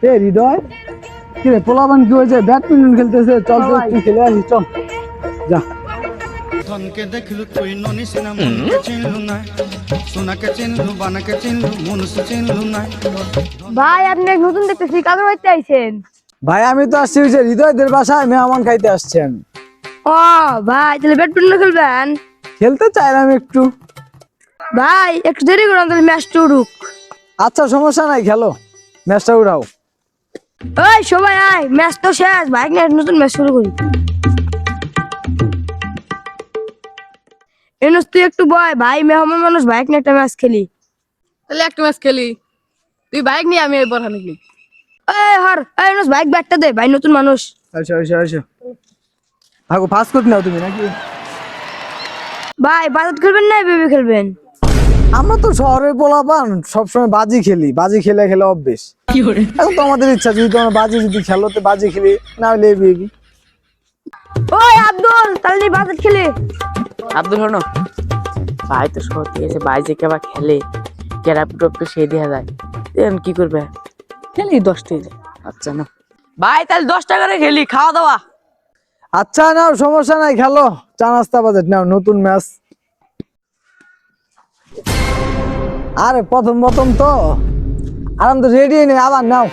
এ হৃদয় কি রে পোলাবান কি হয়েছে ব্যাডমিন্টন খেলতেছে চল তো একটু খেলে আসি চল যা ধনকে দেখলু তুই ননিস না মনকে চিনলু না সোনাকে চিনলু বানাকে চিনলু মনুষ্য চিনলু না ভাই আপনি এক নতুন দেখতেছি কাদের বাড়িতে আইছেন? ভাই আমি তো আসছি ওই যে হৃদয়দের বাসায় মেহমান খাইতে আসছি আমি ও ভাই তাহলে ব্যাডমিন্টন খেলবেন? খেলতে চাইলাম একটু ভাই একটু দেরি করুন তাহলে ম্যাচটা উড়ুক। আচ্ছা সমস্যা নাই খেলো ম্যাচটা উড়াও ওই সবাই আয় ম্যাচ তো শেষ বাইক নিয়ে নতুন ম্যাচ শুরু করি। এনস তুই একটু বয় ভাই মেহমান মানুষ বাইক নিয়ে একটা ম্যাচ খেলি। তাহলে একটা ম্যাচ খেলি, তুই বাইক নিয়ে আমি এবার খেলি। এই হর এই এনস বাইক ব্যাটটা দে ভাই নতুন মানুষ। আচ্ছা আচ্ছা আচ্ছা ভাগো পাস করতে নাও তুমি নাকি ভাই বাজার খেলবেন না বেবি খেলবেন? আমরা তো শহরে পোলাপান সবসময় বাজি খেলি বাজি খেলে খেলে অভ্যেস এখন তো আমাদের ইচ্ছা যদি তোমার বাজি যদি খেলো তো বাজি খেলি না হলে বেবি ওই আব্দুল তাহলে বাজার খেলি। আব্দুল হনো ভাই তো শহর থেকে এসে ভাই যে কেবা খেলে ক্যারাপ টপ তো সেই দেখা যায় এখন কি করবে খেলি 10 টাকা আচ্ছা না ভাই তাহলে 10 টাকা করে খেলি খাওয়া দাওয়া আচ্ছা নাও সমস্যা নাই খেলো চা নাস্তা বাজেট নাও নতুন ম্যাচ আরে প্রথম প্রথম তো আরাম তো রেডি নেই আবার নাও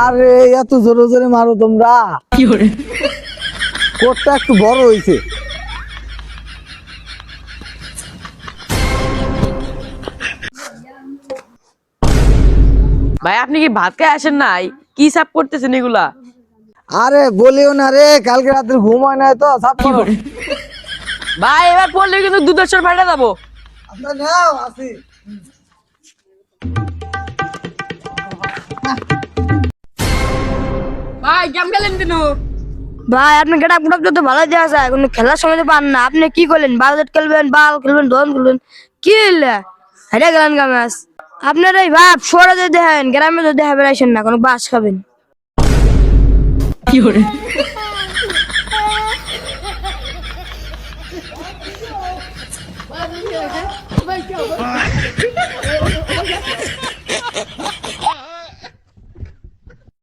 আরে এত জোরে জোরে মারো তোমরা কোটটা একটু বড় হয়েছে ভাই আপনি কি ভাত খাই আসেন নাই কি সাপ করতেছেন এগুলা আরে বলিও না রে কালকে রাত্রে ঘুম হয় নাই তো সাপ করো ভাই এবার পড়লে কিন্তু দুধের সর ফেটে যাবো আপনার নাও আসি ভাই গেম খেলেন কেন? ভাই আপনি গেট আপ যত ভালো দেওয়া যায় কোনো খেলার সময় তো পান না আপনি কি করলেন বাজার খেলবেন বাল খেলবেন দন খেলবেন কি হইলে হেরে গেলেন গা ম্যাচ আপনার এই ভাব শহরে যদি দেখেন গ্রামে যদি দেখা বেড়াইছেন না কোনো বাস খাবেন ভাই